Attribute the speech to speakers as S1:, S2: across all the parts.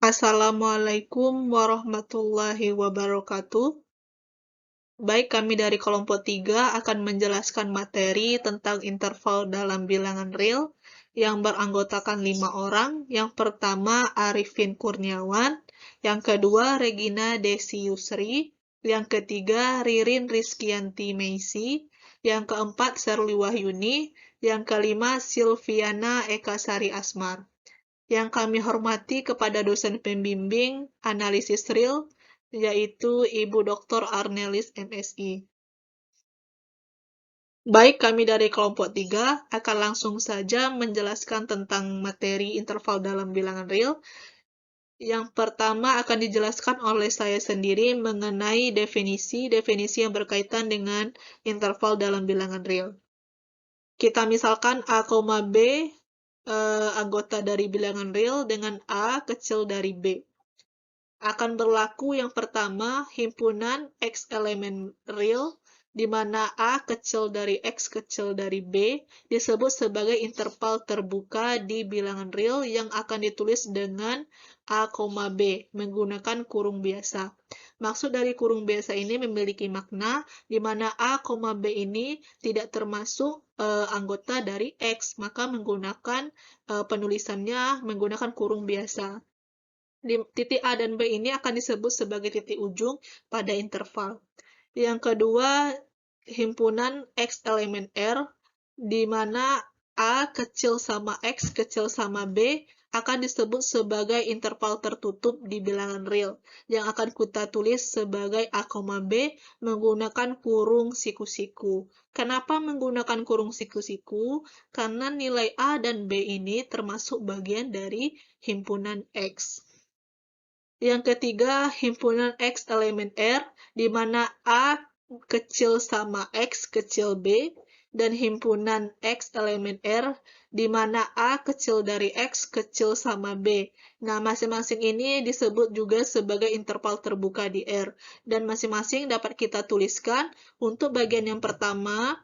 S1: Assalamualaikum warahmatullahi wabarakatuh. Baik, kami dari kelompok 3 akan menjelaskan materi tentang interval dalam bilangan real yang beranggotakan 5 orang. Yang pertama, Arifin Kurniawan. Yang kedua, Regina Desi Yusri. Yang ketiga, Ririn Rizkianti Meisi. Yang keempat, Serli Wahyuni. Yang kelima, Silviana Ekasari Asmar. Yang kami hormati kepada dosen pembimbing analisis real, yaitu Ibu Dr. Arnelis MSI. Baik, kami dari kelompok 3 akan langsung saja menjelaskan tentang materi interval dalam bilangan real. Yang pertama akan dijelaskan oleh saya sendiri mengenai definisi yang berkaitan dengan interval dalam bilangan real. Kita misalkan A, B anggota dari bilangan real dengan A kecil dari B. Akan berlaku yang pertama, himpunan X elemen real, di mana A kecil dari X kecil dari B disebut sebagai interval terbuka di bilangan real yang akan ditulis dengan A, B menggunakan kurung biasa. Maksud dari kurung biasa ini memiliki makna di mana A, B ini tidak termasuk anggota dari X, maka menggunakan penulisannya menggunakan kurung biasa. Titik A dan B ini akan disebut sebagai titik ujung pada interval. Yang kedua, himpunan X elemen R, di mana A kecil sama X kecil sama B akan disebut sebagai interval tertutup di bilangan real, yang akan kita tulis sebagai A, B menggunakan kurung siku-siku. Kenapa menggunakan kurung siku-siku? Karena nilai A dan B ini termasuk bagian dari himpunan X. Yang ketiga, himpunan X elemen R, di mana A kecil sama X kecil B, dan himpunan X elemen R, di mana A kecil dari X kecil sama B. Nah, masing-masing ini disebut juga sebagai interval terbuka di R, dan masing-masing dapat kita tuliskan. Untuk bagian yang pertama,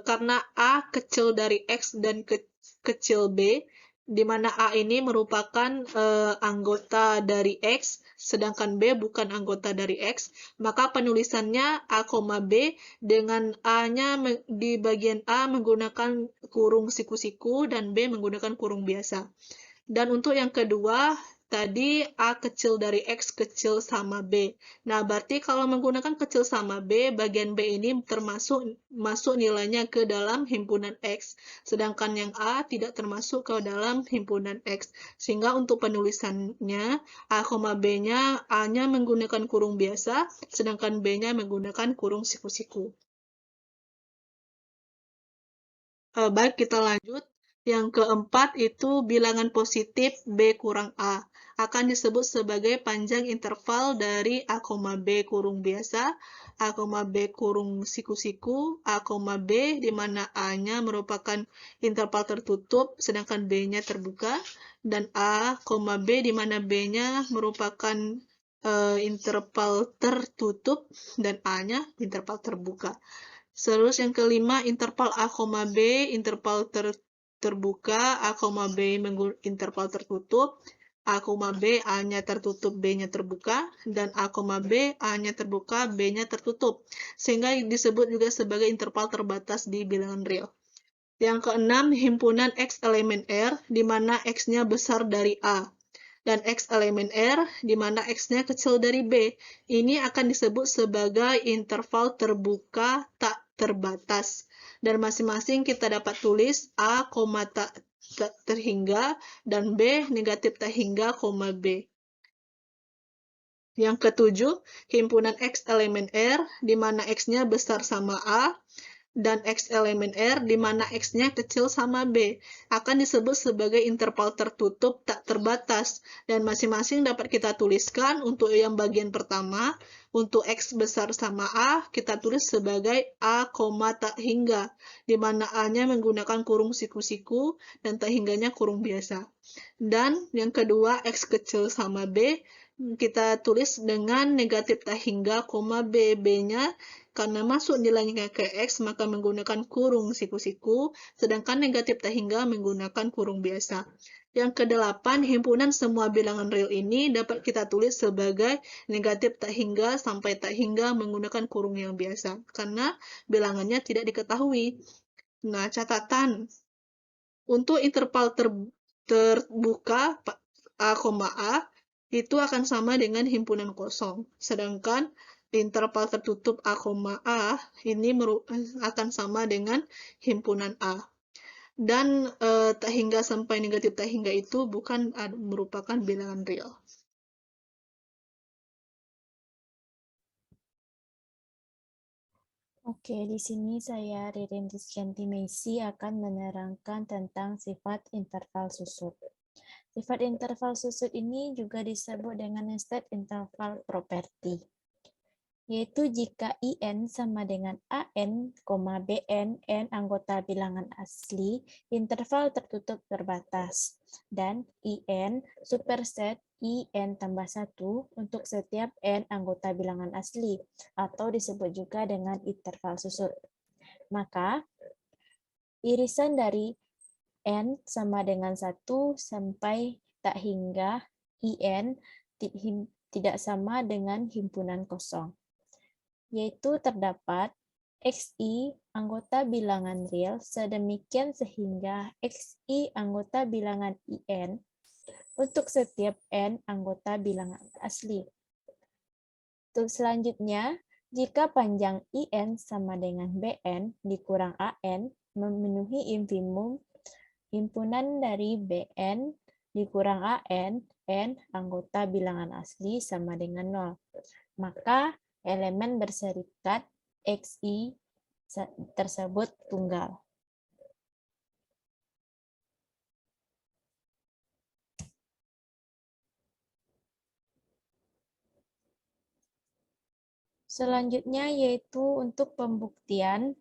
S1: karena A kecil dari X dan kecil B, di mana A ini merupakan anggota dari X, sedangkan B bukan anggota dari X, maka penulisannya A, B dengan A-nya di bagian A menggunakan kurung siku-siku dan B menggunakan kurung biasa. Dan untuk yang kedua, tadi A kecil dari X kecil sama B. Nah, berarti kalau menggunakan kecil sama B, bagian B ini masuk nilainya ke dalam himpunan X. Sedangkan yang A tidak termasuk ke dalam himpunan X. Sehingga untuk penulisannya, A, B-nya, A-nya menggunakan kurung biasa, sedangkan B-nya menggunakan kurung siku-siku. Baik, kita lanjut. Yang keempat itu bilangan positif B kurang A. Akan disebut sebagai panjang interval dari A, B kurung biasa, A, B kurung siku-siku, A, B, di mana A-nya merupakan interval tertutup, sedangkan B-nya terbuka, dan A, B, di mana B-nya merupakan interval tertutup, dan A-nya interval terbuka. Terus yang kelima, interval A, B, interval terbuka, A, B, interval tertutup, A, B, A-nya tertutup, B-nya terbuka, dan A, B, A-nya terbuka, B-nya tertutup. Sehingga disebut juga sebagai interval terbatas di bilangan real. Yang keenam, himpunan X elemen R, di mana X-nya besar dari A. Dan X elemen R, di mana X-nya kecil dari B. Ini akan disebut sebagai interval terbuka tak terbatas. Dan masing-masing kita dapat tulis A, tak terhingga, dan B, negatif tak hingga, B. Yang ketujuh, himpunan X elemen R, di mana X-nya besar sama A, dan X elemen R, di mana X-nya kecil sama B, akan disebut sebagai interval tertutup tak terbatas, dan masing-masing dapat kita tuliskan. Untuk yang bagian pertama, untuk X besar sama A, kita tulis sebagai A, tak hingga, di mana A-nya menggunakan kurung siku-siku, dan tak hingganya kurung biasa. Dan yang kedua, X kecil sama B, kita tulis dengan negatif tak hingga, B-nya karena masuk nilainya ke X, maka menggunakan kurung siku-siku, sedangkan negatif tak hingga menggunakan kurung biasa. Yang kedelapan, himpunan semua bilangan real ini dapat kita tulis sebagai negatif tak hingga sampai tak hingga menggunakan kurung yang biasa, karena bilangannya tidak diketahui. Nah, catatan. Untuk interval terbuka A, itu akan sama dengan himpunan kosong. Sedangkan interval tertutup A, ini akan sama dengan himpunan A. Dan tak hingga sampai negatif tak hingga itu bukan merupakan bilangan real.
S2: Oke, di sini saya Ririn Rizkyanti Meisi akan menerangkan tentang sifat interval susut. Sifat interval susut ini juga disebut dengan state interval property, yaitu jika IN sama dengan AN, BN, N anggota bilangan asli, interval tertutup terbatas, dan IN superset IN tambah 1 untuk setiap N anggota bilangan asli, atau disebut juga dengan interval susut. Maka, irisan dari N sama dengan 1 sampai tak hingga IN tidak sama dengan himpunan kosong, yaitu terdapat XI anggota bilangan real sedemikian sehingga XI anggota bilangan IN untuk setiap N anggota bilangan asli. Untuk selanjutnya, jika panjang IN sama dengan BN dikurang AN memenuhi infimum himpunan dari BN dikurang AN, N anggota bilangan asli sama dengan 0. Maka elemen berserikat XI tersebut tunggal. Selanjutnya yaitu untuk pembuktian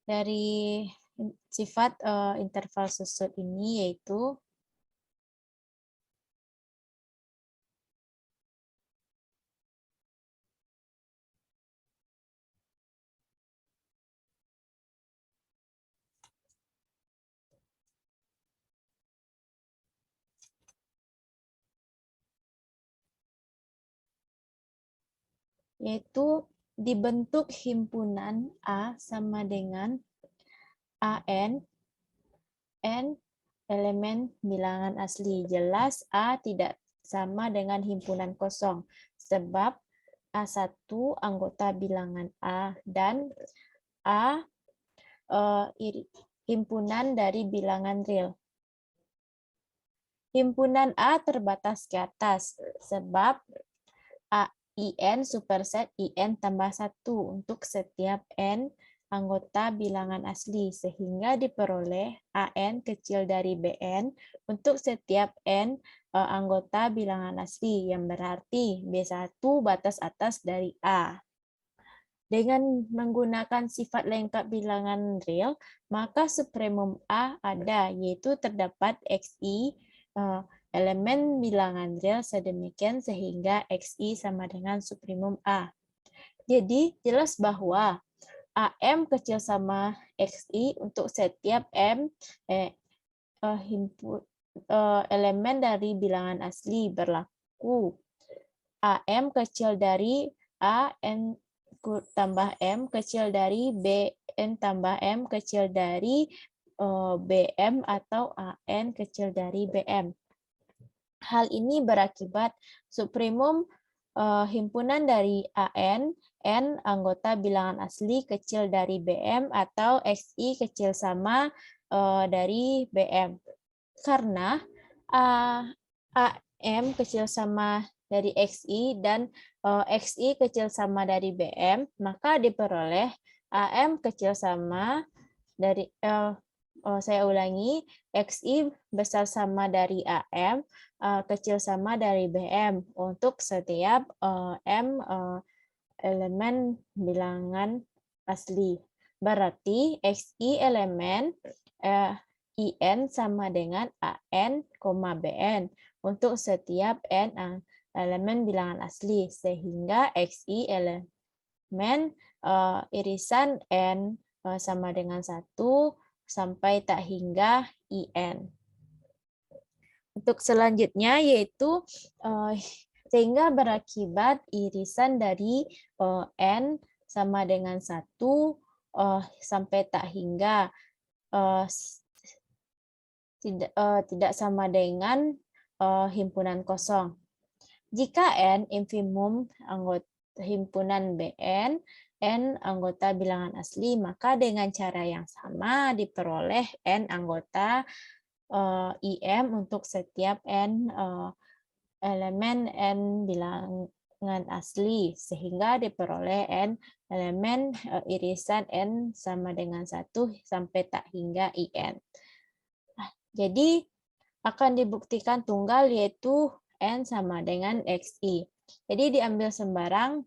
S2: dari sifat interval susut ini, yaitu dibentuk himpunan A sama dengan AN, N elemen bilangan asli. Jelas A tidak sama dengan himpunan kosong, sebab A1 anggota bilangan A dan A himpunan dari bilangan real. Himpunan A terbatas ke atas, sebab IN superset IN tambah 1 untuk setiap N anggota bilangan asli, sehingga diperoleh AN kecil dari BN untuk setiap N anggota bilangan asli, yang berarti B1 batas atas dari A. Dengan menggunakan sifat lengkap bilangan real, maka supremum A ada, yaitu terdapat XI elemen bilangan real sedemikian sehingga XI sama dengan supremum A. Jadi jelas bahwa AM kecil sama XI untuk setiap M elemen dari bilangan asli berlaku. AM kecil dari A, N tambah M kecil dari B, N tambah M kecil dari BM atau AN kecil dari BM. Hal ini berakibat supremum himpunan dari AN, N anggota bilangan asli kecil dari BM atau XI kecil sama dari BM. Karena AM kecil sama dari XI dan XI kecil sama dari BM, maka diperoleh AM kecil sama dari saya ulangi, XI besar sama dari AM, kecil sama dari BM untuk setiap M elemen bilangan asli. Berarti XI elemen IN sama dengan AN, BN untuk setiap N elemen bilangan asli, sehingga XI elemen irisan N sama dengan 1 sampai tak hingga IN. Untuk selanjutnya yaitu sehingga berakibat irisan dari N sama dengan 1 sampai tak hingga tidak sama dengan himpunan kosong. Jika N infimum anggota himpunan Bn, N anggota bilangan asli, maka dengan cara yang sama diperoleh N anggota IM untuk setiap N elemen N bilangan asli, sehingga diperoleh N elemen irisan N sama dengan 1 sampai tak hingga IN. Jadi akan dibuktikan tunggal yaitu N sama dengan XI. Jadi diambil sembarang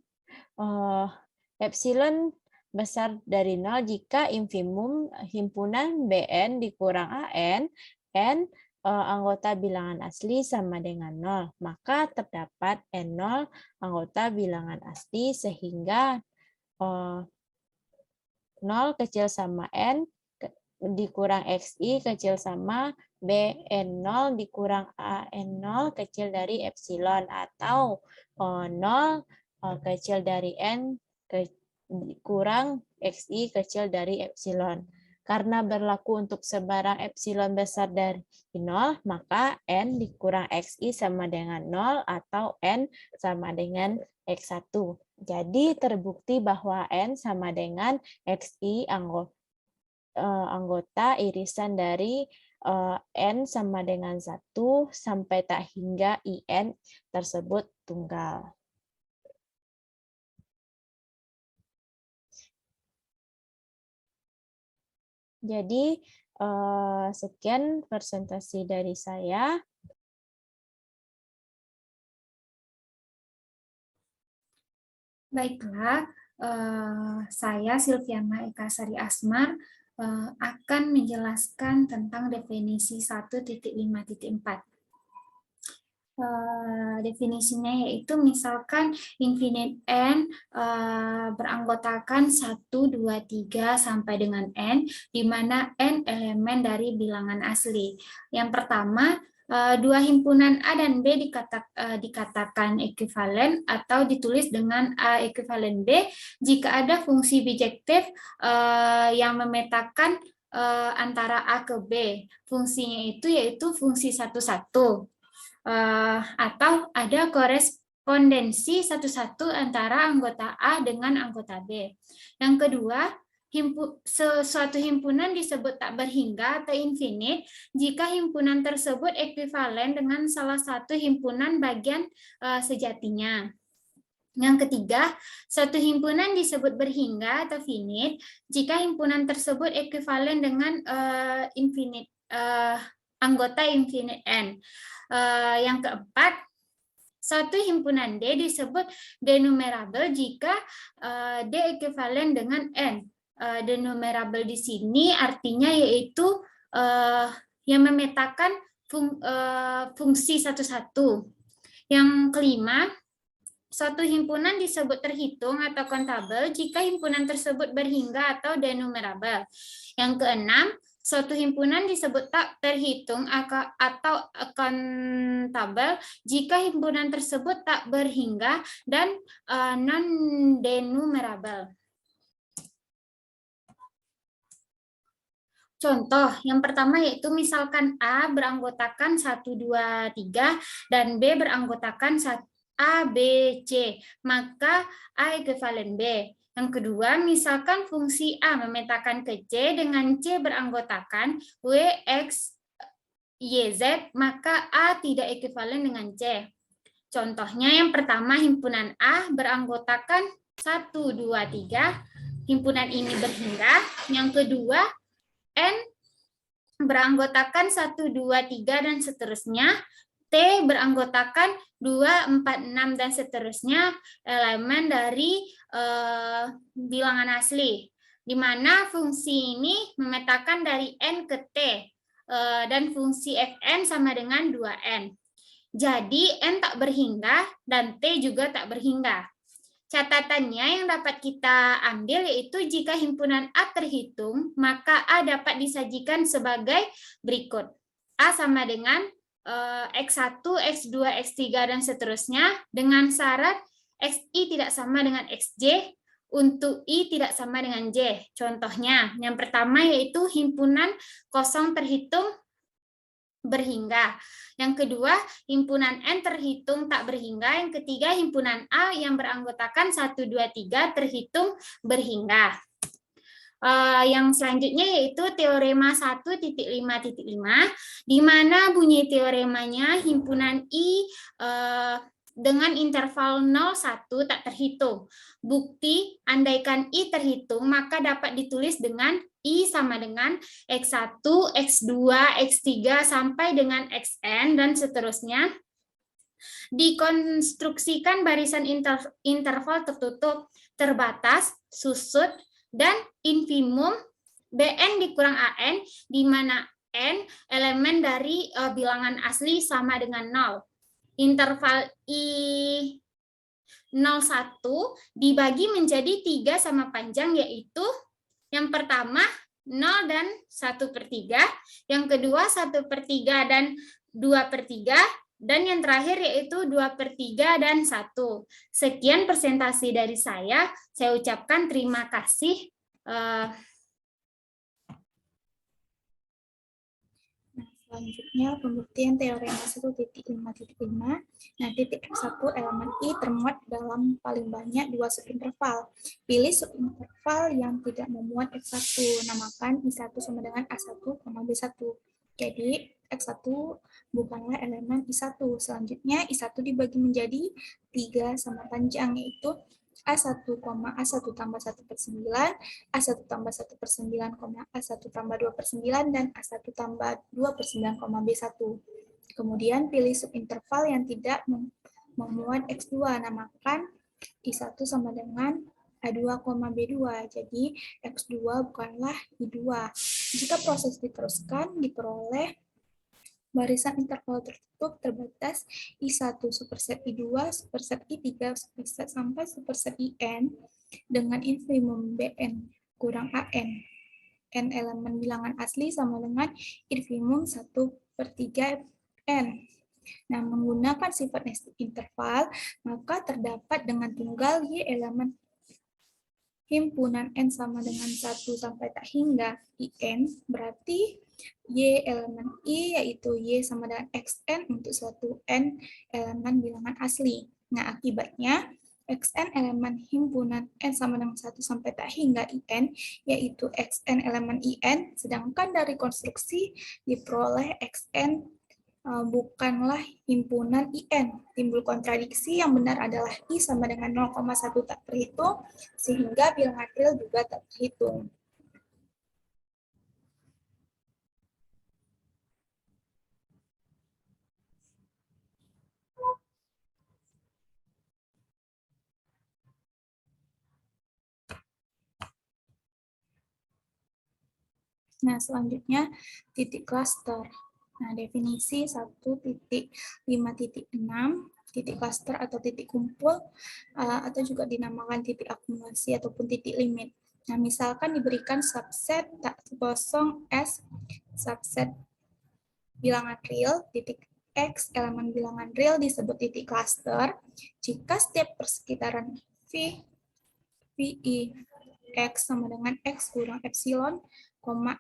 S2: epsilon besar dari 0 jika infimum himpunan Bn dikurang AN, N anggota bilangan asli sama dengan 0. Maka terdapat N0 anggota bilangan asli sehingga 0 kecil sama N dikurang XI kecil sama BN0 dikurang AN0 kecil dari epsilon, atau 0 kecil dari N kurang XI kecil dari epsilon. Karena berlaku untuk sebarang epsilon besar dari 0, maka N dikurang XI sama dengan 0 atau N sama dengan X1. Jadi terbukti bahwa N sama dengan XI anggota irisan dari N sama dengan 1 sampai tak hingga IN tersebut tunggal. Jadi sekian presentasi dari saya.
S3: Baiklah, saya Silviana Eka Sari Asmar akan menjelaskan tentang definisi 1.5.4. Definisinya yaitu misalkan infinite N beranggotakan 1, 2, 3 sampai dengan N, di mana N elemen dari bilangan asli. Yang pertama, dua himpunan A dan B dikatakan ekuivalen atau ditulis dengan A ekuivalen B jika ada fungsi bijektif yang memetakan antara A ke B. Fungsinya itu yaitu fungsi 1, 1. Atau ada korespondensi satu-satu antara anggota A dengan anggota B. Yang kedua, suatu himpunan disebut tak berhingga atau infinite jika himpunan tersebut ekuivalen dengan salah satu himpunan bagian sejatinya. Yang ketiga, suatu himpunan disebut berhingga atau finite jika himpunan tersebut ekuivalen dengan anggota infinite N. Yang keempat, suatu himpunan D disebut denumerable jika D ekuivalen dengan N. Denumerable di sini artinya yaitu yang memetakan fungsi satu-satu. Yang kelima, suatu himpunan disebut terhitung atau kontabel jika himpunan tersebut berhingga atau denumerable. Yang keenam, suatu himpunan disebut tak terhitung atau akuntabel jika himpunan tersebut tak berhingga dan non-denumerable. Contoh, yang pertama yaitu misalkan A beranggotakan 1, 2, 3 dan B beranggotakan A, B, C, maka A ekuivalen B. Yang kedua, misalkan fungsi A memetakan ke C dengan C beranggotakan W, X, Y, Z, maka A tidak ekuivalen dengan C. Contohnya yang pertama, himpunan A beranggotakan 1, 2, 3, himpunan ini berhingga. Yang kedua, N beranggotakan 1, 2, 3, dan seterusnya. T beranggotakan 2, 4, 6, dan seterusnya elemen dari bilangan asli, di mana fungsi ini memetakan dari N ke T. dan fungsi Fn sama dengan 2N. Jadi N tak berhingga dan T juga tak berhingga. Catatannya yang dapat kita ambil yaitu jika himpunan A terhitung, maka A dapat disajikan sebagai berikut. A sama dengan X1, X2, X3, dan seterusnya dengan syarat XI tidak sama dengan XJ, untuk I tidak sama dengan J. Contohnya, yang pertama yaitu himpunan kosong terhitung berhingga. Yang kedua, himpunan N terhitung tak berhingga. Yang ketiga, himpunan A yang beranggotakan 1, 2, 3 terhitung berhingga. Yang selanjutnya yaitu teorema 1.5.5, di mana bunyi teoremanya himpunan I dengan interval 0, 1 tak terhitung. Bukti, andaikan I terhitung, maka dapat ditulis dengan I sama dengan X1, X2, X3, sampai dengan Xn, dan seterusnya. Dikonstruksikan barisan interval tertutup, terbatas, susut, dan infimum Bn dikurang An, di mana N elemen dari bilangan asli sama dengan 0. Interval I 01 dibagi menjadi 3 sama panjang, yaitu yang pertama 0 dan 1/3, yang kedua 1/3 dan 2/3, dan yang terakhir yaitu 2/3 dan 1. Sekian presentasi dari saya ucapkan terima kasih.
S4: Selanjutnya, pembuktian teorema 1.5.5. Nah, titik X1 elemen I termuat dalam paling banyak 2 subinterval. Pilih subinterval yang tidak memuat X1. Namakan I1 sama dengan A1, B1. Jadi, X1 bukanlah elemen I1. Selanjutnya, I1 dibagi menjadi 3 sama panjang, yaitu A1, A1 tambah 1/9, A1 tambah 1/9, A1 tambah 2/9, dan A1 tambah 2/9, B1. Kemudian pilih subinterval yang tidak memuat X2, namakan I1 sama dengan A2, B2. Jadi X2 bukanlah I2. Jika proses diteruskan, diperoleh barisan interval tertutup terbatas I1 superset I2, superset I3, superset sampai superset IN dengan infimum Bn kurang An. N elemen bilangan asli sama dengan infimum 1/3 N. Nah, menggunakan sifat nested interval, maka terdapat dengan tunggal Y elemen himpunan N sama dengan 1 sampai tak hingga IN, berarti Y elemen I yaitu Y sama dengan Xn untuk suatu N elemen bilangan asli. Nah, akibatnya Xn elemen himpunan N sama dengan 1 sampai tak hingga IN yaitu Xn elemen IN, sedangkan dari konstruksi diperoleh Xn bukanlah himpunan IN. Timbul kontradiksi, yang benar adalah I sama dengan 0,1 tak terhitung, sehingga bilangan real juga tak terhitung. Nah, selanjutnya titik klaster. Nah, definisi 1.5.6, titik klaster atau titik kumpul, atau juga dinamakan titik akumulasi ataupun titik limit. Nah, misalkan diberikan subset tak kosong S, subset bilangan real, titik X elemen bilangan real disebut titik klaster, jika setiap persekitaran VI X sama dengan X kurang epsilon,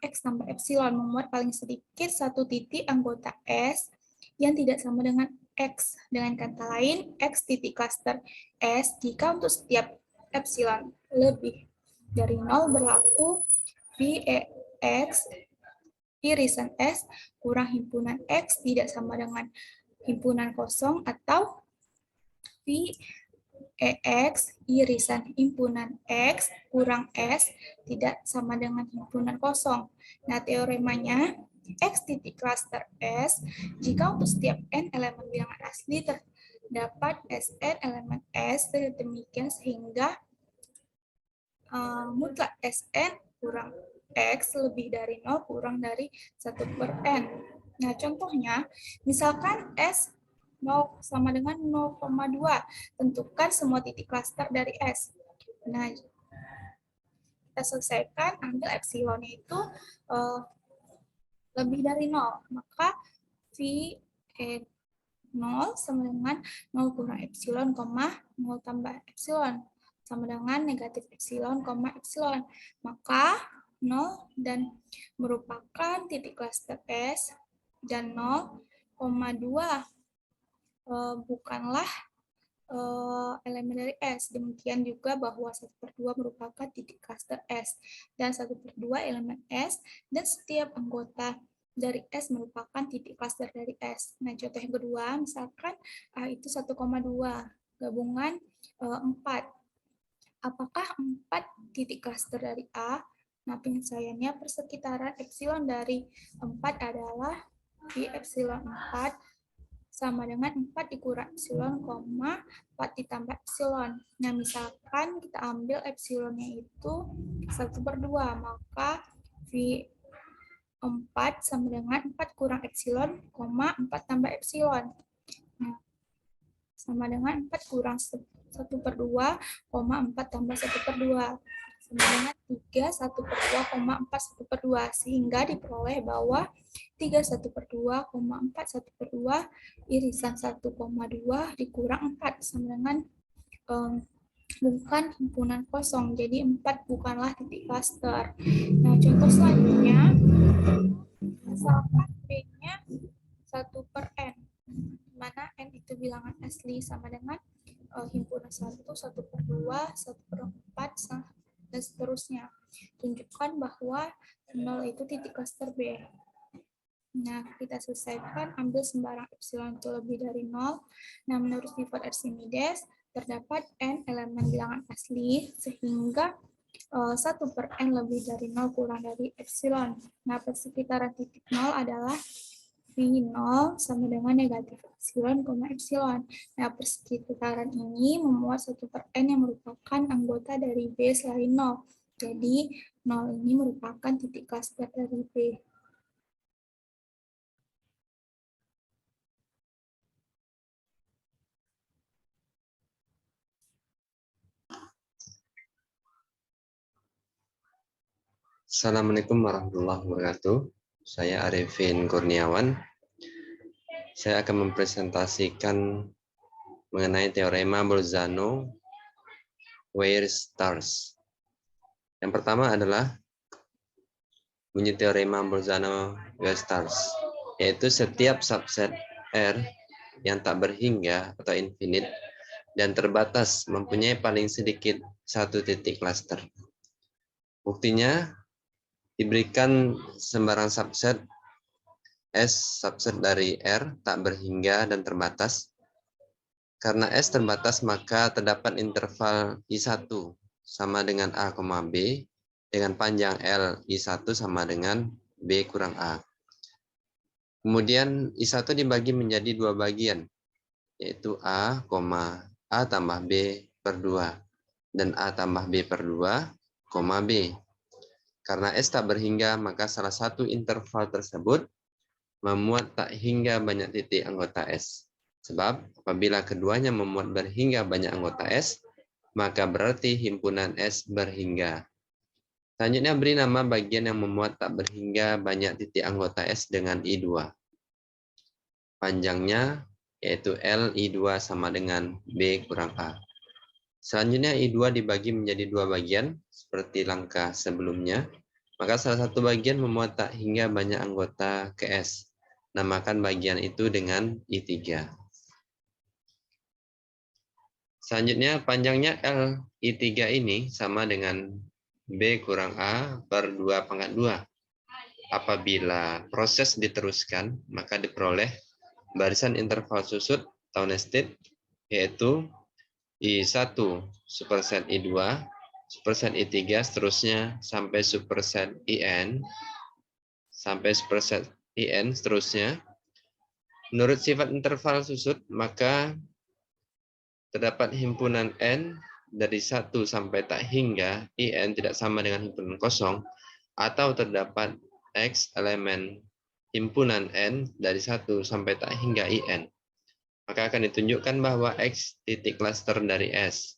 S4: X tambah epsilon memuat paling sedikit satu titik anggota S yang tidak sama dengan X. Dengan kata lain, X titik klaster S jika untuk setiap epsilon lebih dari 0 berlaku VX irisan S kurang himpunan X tidak sama dengan himpunan kosong, atau VX irisan himpunan X kurang S tidak sama dengan himpunan kosong. Nah, teoremanya X titik klaster S jika untuk setiap N elemen bilangan asli terdapat Sn elemen S, demikian sehingga mutlak Sn kurang X lebih dari 0 kurang dari 1 per N. Nah, contohnya, misalkan S 0 sama dengan 0,2. Tentukan semua titik klaster dari S. Nah, kita selesaikan, ambil epsilonnya itu lebih dari 0. Maka V 0 sama dengan 0 kurang epsilon, 0 tambah epsilon. Sama dengan negatif epsilon, epsilon. Maka 0 dan merupakan titik klaster S dan 0,2 bukanlah elemen dari S. Demikian juga bahwa 1/2 merupakan titik klaster S dan 1/2 elemen S, dan setiap anggota dari S merupakan titik klaster dari S. Nah, contoh yang kedua, misalkan A itu 1,2, gabungan 4. Apakah 4 titik klaster dari A? Nah, penyelesaiannya persekitaran epsilon dari 4 adalah V epsilon 4 sama dengan 4 dikurang epsilon, 4 ditambah epsilon. Nah, misalkan kita ambil epsilonnya itu 1/2, maka V 4 sama dengan 4 kurang epsilon, 4 tambah epsilon. Nah, sama dengan 4 kurang 1/2, 4 tambah 1/2. Sama dengan 3, 1/2, 4, 1/2. Sehingga diperoleh bahwa 3, 1/2, 4, 1/2, irisan 1,2 dikurang 4. Sama dengan bukan himpunan kosong. Jadi 4 bukanlah titik klaster. Nah, contoh selanjutnya, misalkan B-nya 1 per N, di mana N itu bilangan asli sama dengan himpunan 1, 1/2, 1/4, dan seterusnya. Tunjukkan bahwa 0 itu titik klaster B. Nah, kita selesaikan, ambil sembarang epsilon itu lebih dari 0. Nah, menurut sifat Archimedes, terdapat N elemen bilangan asli, sehingga 1 per N lebih dari 0 kurang dari epsilon. Nah, persekitaran titik 0 adalah V0 sama dengan negatif epsilon, epsilon. Nah, persekitaran ini memuat 1 per N yang merupakan anggota dari B selain 0. Jadi, 0 ini merupakan titik klaster dari B.
S5: Assalamualaikum warahmatullahi wabarakatuh. Saya Arifin Kurniawan. Saya akan mempresentasikan mengenai teorema Bolzano-Weierstrass. Yang pertama adalah bunyi teorema Bolzano-Weierstrass, yaitu setiap subset R yang tak berhingga atau infinite dan terbatas mempunyai paling sedikit satu titik klaster. Buktinya, diberikan sembarang subset S subset dari R tak berhingga dan terbatas. Karena S terbatas, maka terdapat interval I1 sama dengan A, B dengan panjang L I1 sama dengan B kurang A. Kemudian I1 dibagi menjadi dua bagian, yaitu A tambah B per 2 dan A tambah B per 2, B. Karena S tak berhingga, maka salah satu interval tersebut memuat tak hingga banyak titik anggota S. Sebab apabila keduanya memuat berhingga banyak anggota S, maka berarti himpunan S berhingga. Selanjutnya beri nama bagian yang memuat tak berhingga banyak titik anggota S dengan I2. Panjangnya yaitu L I2 sama dengan B kurang A. Selanjutnya I2 dibagi menjadi dua bagian seperti langkah sebelumnya. Maka salah satu bagian memuat tak hingga banyak anggota ke S. Namakan bagian itu dengan I3. Selanjutnya panjangnya L I3 ini sama dengan B kurang A per 2 pangkat 2. Apabila proses diteruskan, maka diperoleh barisan interval susut atau nested, yaitu I1 superset I2, superset I3, seterusnya sampai superset IN, sampai superset IN seterusnya. Menurut sifat interval susut, maka terdapat himpunan N dari 1 sampai tak hingga IN tidak sama dengan himpunan kosong, atau terdapat X elemen himpunan N dari 1 sampai tak hingga IN, maka akan ditunjukkan bahwa X titik klaster dari S.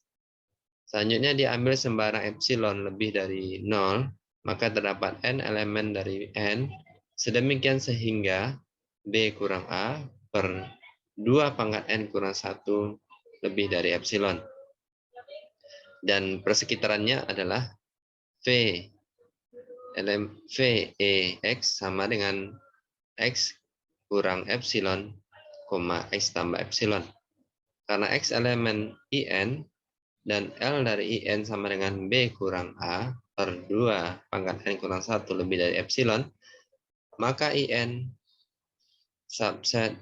S5: Selanjutnya diambil sembarang epsilon lebih dari 0, maka terdapat N elemen dari N, sedemikian sehingga B kurang A per 2 pangkat N kurang 1 lebih dari epsilon. Dan persekitarannya adalah VEX sama dengan X kurang epsilon, X tambah epsilon. Karena X elemen IN dan L dari IN sama dengan B kurang A per 2 pangkat N kurang 1 lebih dari epsilon, maka IN subset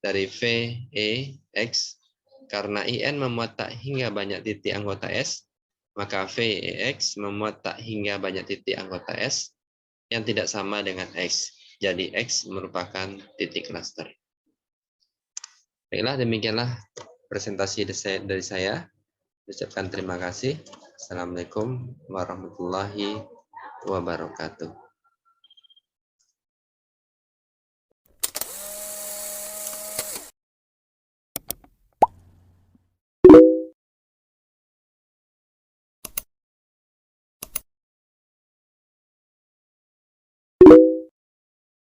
S5: dari VEX, karena IN memuat tak hingga banyak titik anggota S, maka VEX memuat tak hingga banyak titik anggota S yang tidak sama dengan X. Jadi X merupakan titik klaster. Baiklah, demikianlah presentasi dari saya. Ucapkan terima kasih. Assalamualaikum warahmatullahi wabarakatuh.